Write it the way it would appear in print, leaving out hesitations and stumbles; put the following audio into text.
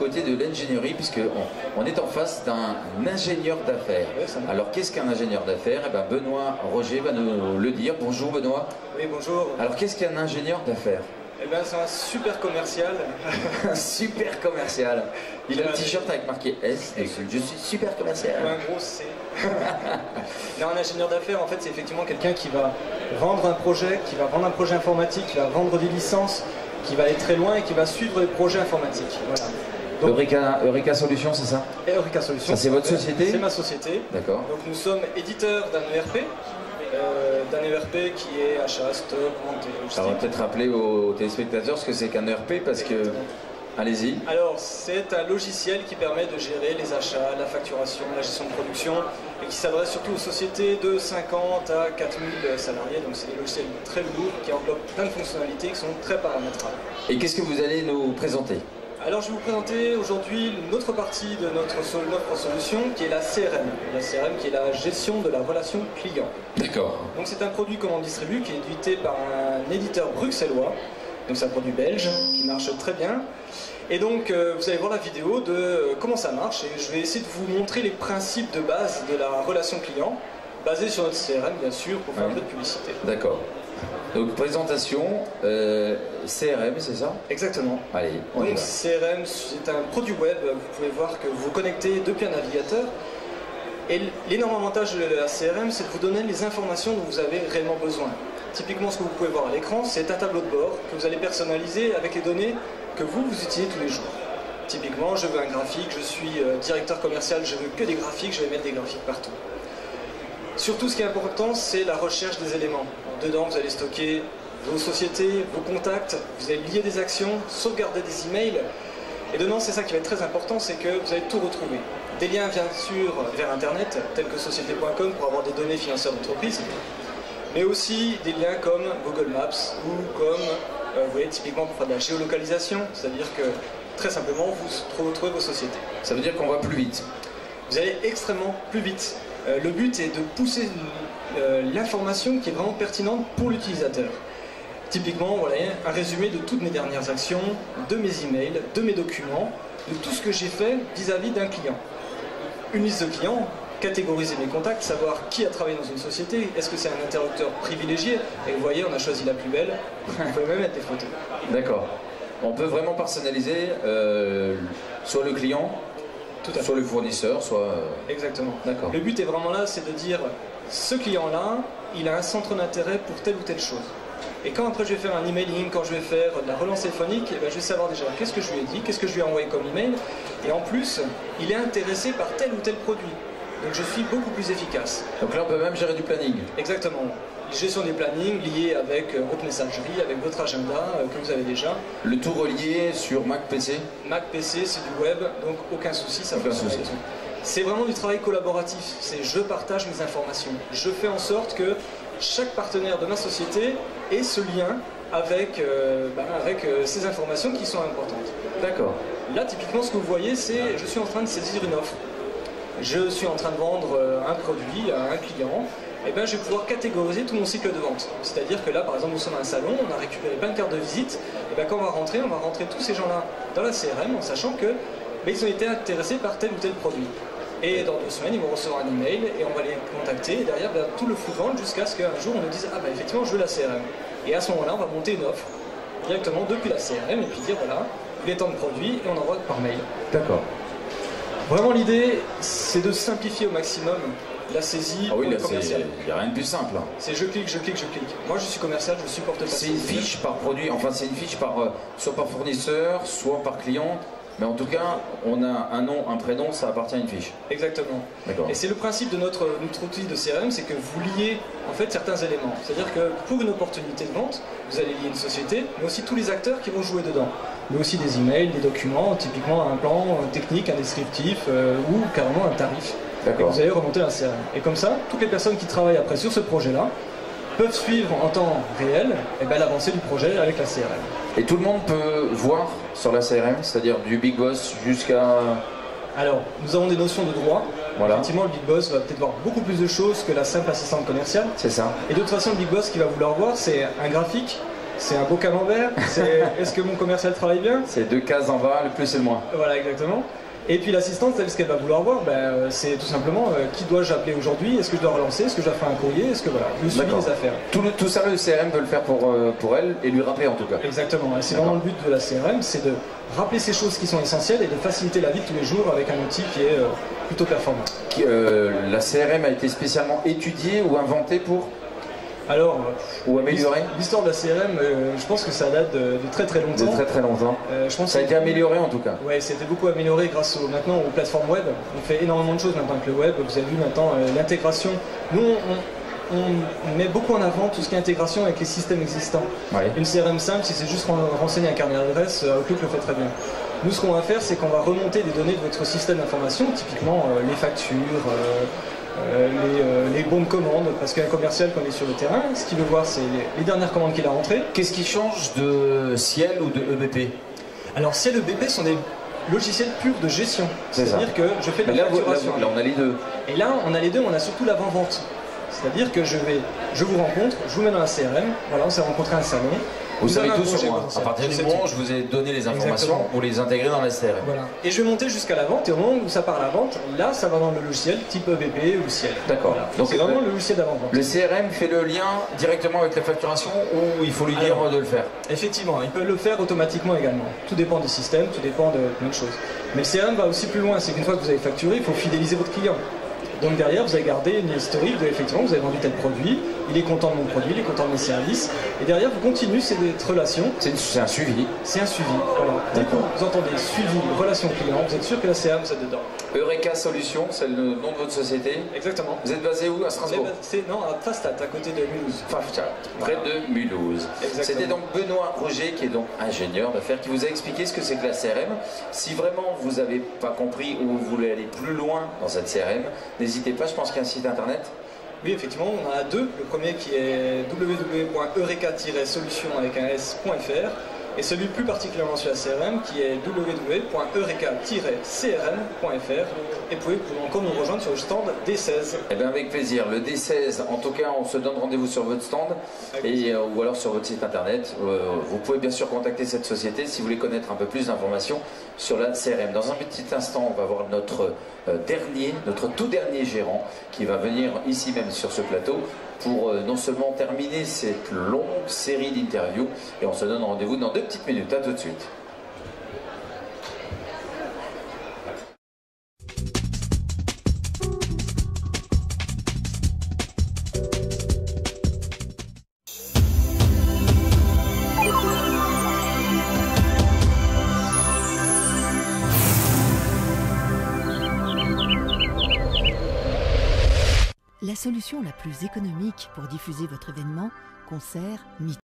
côté de l'ingénierie, puisqu'on est en face d'un ingénieur d'affaires. Alors qu'est-ce qu'un ingénieur d'affaires? Eh ben, Benoît Roger va nous le dire. Bonjour Benoît. Oui, bonjour. Alors qu'est-ce qu'un ingénieur d'affaires? Eh bien, c'est un super commercial. Un super commercial. Il a le t-shirt avec marqué S dessus. Je suis super commercial. Ou un gros C. Non, un ingénieur d'affaires, en fait, c'est effectivement quelqu'un qui va vendre un projet, qui va vendre un projet informatique, qui va vendre des licences, qui va aller très loin et qui va suivre les projets informatiques. Voilà. Donc, Eureka Solutions, c'est ça? Eureka Solutions. Ça, c'est votre société? C'est ma société. D'accord. Donc nous sommes éditeurs d'un ERP qui est achat, stock, vente et logistique. Alors, on va peut-être rappeler aux téléspectateurs ce que c'est qu'un ERP, parce que... Allez-y. Alors, c'est un logiciel qui permet de gérer les achats, la facturation, la gestion de production, et qui s'adresse surtout aux sociétés de 50 à 4000 salariés. Donc, c'est des logiciels très lourds qui englobent plein de fonctionnalités qui sont très paramétrables. Et qu'est-ce que vous allez nous présenter? Alors, je vais vous présenter aujourd'hui une autre partie de notre solution qui est la CRM. La CRM qui est la gestion de la relation client. D'accord. Donc, c'est un produit qu'on distribue qui est édité par un éditeur bruxellois. Donc, c'est un produit belge qui marche très bien. Et donc, vous allez voir la vidéo de comment ça marche. Et je vais essayer de vous montrer les principes de base de la relation client, basée sur notre CRM, bien sûr, pour faire un peu de publicité. D'accord. Donc, présentation, CRM, c'est ça? Exactement. Allez, donc, CRM, c'est un produit web. Vous pouvez voir que vous vous connectez depuis un navigateur. Et l'énorme avantage de la CRM, c'est de vous donner les informations dont vous avez réellement besoin. Typiquement, ce que vous pouvez voir à l'écran, c'est un tableau de bord que vous allez personnaliser avec les données que vous utilisez tous les jours. Typiquement, je veux un graphique, je suis directeur commercial, je veux que des graphiques, je vais mettre des graphiques partout. Surtout, ce qui est important, c'est la recherche des éléments. Dedans, vous allez stocker vos sociétés, vos contacts, vous allez lier des actions, sauvegarder des emails. Et dedans, c'est ça qui va être très important, c'est que vous allez tout retrouver. Des liens, bien sûr, vers Internet, tels que société.com pour avoir des données financières d'entreprise, mais aussi des liens comme Google Maps ou comme, vous voyez, typiquement pour faire de la géolocalisation, c'est-à-dire que, très simplement, vous retrouvez vos sociétés. Ça veut dire qu'on va plus vite. Vous allez extrêmement plus vite. Le but est de pousser l'information qui est vraiment pertinente pour l'utilisateur. Typiquement, voilà, un résumé de toutes mes dernières actions, de mes emails, de mes documents, de tout ce que j'ai fait vis-à-vis d'un client. Une liste de clients, catégoriser mes contacts, savoir qui a travaillé dans une société, est-ce que c'est un interlocuteur privilégié, et vous voyez, on a choisi la plus belle, vous pouvez même mettre des photos. D'accord. On peut vraiment personnaliser soit le client, soit le fournisseur, soit... Exactement. D'accord. Le but est vraiment là, c'est de dire, ce client-là, il a un centre d'intérêt pour telle ou telle chose. Et quand après je vais faire un emailing, quand je vais faire de la relance téléphonique, eh ben, je vais savoir déjà qu'est-ce que je lui ai dit, qu'est-ce que je lui ai envoyé comme email, et en plus, il est intéressé par tel ou tel produit. Donc je suis beaucoup plus efficace. Donc là on peut même gérer du planning. Exactement. Gestion des plannings liés avec votre messagerie, avec votre agenda que vous avez déjà. Le tout relié sur Mac PC? Mac PC, c'est du web, donc aucun souci, ça fonctionne. C'est vraiment du travail collaboratif. C'est je partage mes informations. Je fais en sorte que chaque partenaire de ma société ait ce lien avec, ces informations qui sont importantes. D'accord. Là, typiquement, ce que vous voyez, c'est je suis en train de saisir une offre. Je suis en train de vendre un produit à un client. Et ben, je vais pouvoir catégoriser tout mon cycle de vente. C'est-à-dire que là, par exemple, nous sommes à un salon, on a récupéré plein de cartes de visite. Et ben, quand on va rentrer tous ces gens-là dans la CRM en sachant que ils ont été intéressés par tel ou tel produit. Et dans 2 semaines, ils vont recevoir un email et on va les contacter. Et derrière, tout le flux de vente jusqu'à ce qu'un jour, on nous dise « Ah ben effectivement, je veux la CRM ». Et à ce moment-là, on va monter une offre directement depuis la CRM et puis dire « Voilà, il est temps de produit » et on envoie par mail. D'accord. Vraiment, l'idée, c'est de simplifier au maximum la saisie pour le commercial. Il n'y a rien de plus simple. Hein. C'est je clique, je clique, je clique. Moi, je suis commercial, je supporte pas. C'est une fiche par produit, enfin c'est une fiche par, soit par fournisseur, soit par client. Mais en tout cas, on a un nom, un prénom, ça appartient à une fiche. Exactement. Et c'est le principe de notre outil de CRM, c'est que vous liez en fait certains éléments. C'est-à-dire que pour une opportunité de vente, vous allez lier une société, mais aussi tous les acteurs qui vont jouer dedans. Mais aussi des emails, des documents, typiquement un plan technique, un descriptif ou carrément un tarif. Et vous allez remonter la CRM. Et comme ça, toutes les personnes qui travaillent après sur ce projet-là peuvent suivre en temps réel l'avancée du projet avec la CRM. Et tout le monde peut voir sur la CRM, c'est-à-dire du Big Boss jusqu'à... Alors, nous avons des notions de droit. Voilà. Effectivement, le Big Boss va peut-être voir beaucoup plus de choses que la simple assistante commerciale. C'est ça. Et de toute façon, le Big Boss, ce qu'il va vouloir voir, c'est un graphique, c'est un beau camembert, c'est est-ce que mon commercial travaille bien? C'est 2 cases en bas, le plus et le moins. Voilà, exactement. Et puis l'assistante, elle, ce qu'elle va vouloir voir, c'est tout simplement qui dois-je appeler aujourd'hui, est-ce que je dois relancer, est-ce que je dois faire un courrier, est-ce que voilà, le suivi des affaires. Tout ça, le CRM peut le faire pour elle et lui rappeler en tout cas. Exactement, c'est vraiment le but de la CRM, c'est de rappeler ces choses qui sont essentielles et de faciliter la vie de tous les jours avec un outil qui est plutôt performant. La CRM a été spécialement étudiée ou inventée pour ou améliorer? L'histoire de la CRM, je pense que ça date de très très longtemps. De très très longtemps. Je pense ça a été amélioré en tout cas. Oui, c'était beaucoup amélioré grâce maintenant aux plateformes web. On fait énormément de choses maintenant avec le web. Vous avez vu maintenant l'intégration. Nous, on met beaucoup en avant tout ce qui est intégration avec les systèmes existants. Ouais. Une CRM simple, si c'est juste renseigner un carnet d'adresse, Outlook le fait très bien. Nous, ce qu'on va faire, c'est qu'on va remonter des données de votre système d'information, typiquement les factures, les bons de commande, parce qu'un commercial, quand il est sur le terrain, ce qu'il veut voir, c'est les dernières commandes qu'il a rentrées. Qu'est-ce qui change de Ciel ou de EBP? Alors, Ciel et EBP sont des logiciels purs de gestion. C'est-à-dire que je fais de la facturation. Là, on a les deux. Et là, on a les deux, on a surtout l'avant-vente. C'est-à-dire que je vous rencontre, je vous mets dans la CRM, voilà, on s'est rencontré à un salon. Vous savez tout sur moi. À partir du moment où je vous ai donné les informations pour les intégrer dans la CRM. Voilà. Et je vais monter jusqu'à la vente, et au moment où ça part à la vente, là, ça va dans le logiciel type EBP ou Ciel. D'accord. Voilà. Donc c'est vraiment le logiciel d'avant-vente. Le CRM fait le lien directement avec la facturation ou il faut lui dire de le faire? Effectivement, il peut le faire automatiquement également. Tout dépend du système, tout dépend de plein de choses. Mais le CRM va aussi plus loin, c'est qu'une fois que vous avez facturé, il faut fidéliser votre client. Donc derrière, vous allez garder une historique de effectivement, vous avez vendu tel produit, il est content de mon produit, il est content de mes services, et derrière, vous continuez cette relation. C'est un suivi. C'est un suivi, voilà. Dès que vous entendez suivi, relation client, vous êtes sûr que la CRM, vous êtes dedans. Eureka Solutions, c'est le nom de votre société? Exactement. Vous êtes basé où? À Strasbourg? Non, à Fastat, à côté de Mulhouse. Près de Mulhouse. C'était donc Benoît Roger, qui est donc ingénieur d'affaires, qui vous a expliqué ce que c'est que la CRM. Si vraiment vous n'avez pas compris ou vous voulez aller plus loin dans cette CRM, n'hésitez pas, je pense qu'il y a un site internet. Oui, effectivement, on en a deux. Le premier qui est www.eureka-solution avec un s.fr et celui plus particulièrement sur la CRM qui est www.eureka-crm.fr et vous pouvez encore nous rejoindre sur le stand D16. Eh bien avec plaisir, le D16, en tout cas on se donne rendez-vous sur votre stand ou alors sur votre site internet. Vous pouvez bien sûr contacter cette société si vous voulez connaître un peu plus d'informations sur la CRM. Dans un petit instant, on va voir notre tout dernier gérant qui va venir ici même sur ce plateau pour non seulement terminer cette longue série d'interviews, et on se donne rendez-vous dans 2 petites minutes. À tout de suite. La solution la plus économique pour diffuser votre événement, concert, meeting,